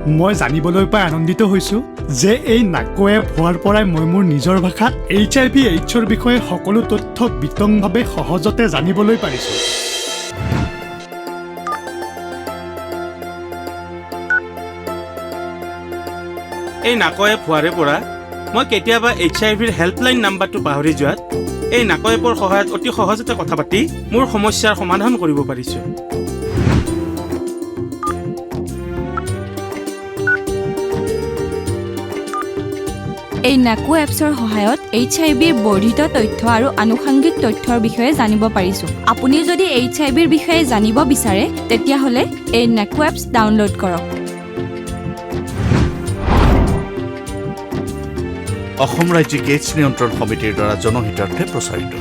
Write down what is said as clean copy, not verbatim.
মই জানিবলৈ পাই আনন্দিত হৈছোঁ যে এই নাকো এপ হোৱাৰ পৰাই মই মোৰ নিজৰ ভাষাত HIV/AIDS-ৰ বিষয়ে সকলো তথ্য বিতংভাৱে সহজতে জানিবলৈ পাৰিছোঁ। এই নাকো এপ হোৱাৰে পৰা মই কেতিয়াবা HIV-ৰ হেল্পলাইন নাম্বাৰটো পাহৰি যোৱাত এই নাকো এপৰ সহায়ত অতি সহজতে কথা পাতি মোৰ সমস্যাৰ সমাধান কৰিব পাৰিছোঁ। এই নাকো এপছৰ সহায়ত HIV-ৰ বৰ্ধিত তথ্য আৰু আনুষংগিক তথ্যৰ বিষয়ে জানিব পাৰিছোঁ। আপুনি যদি HIV-ৰ বিষয়ে জানিব বিচাৰে তেতিয়াহ'লে এই নাকো এপছ ডাউনলোড কৰক। অসম ৰাজ্যিক এইডছ নিয়ন্ত্ৰণ সমিতিৰ দ্বাৰা জনহিতাৰ্থে প্ৰচাৰিত।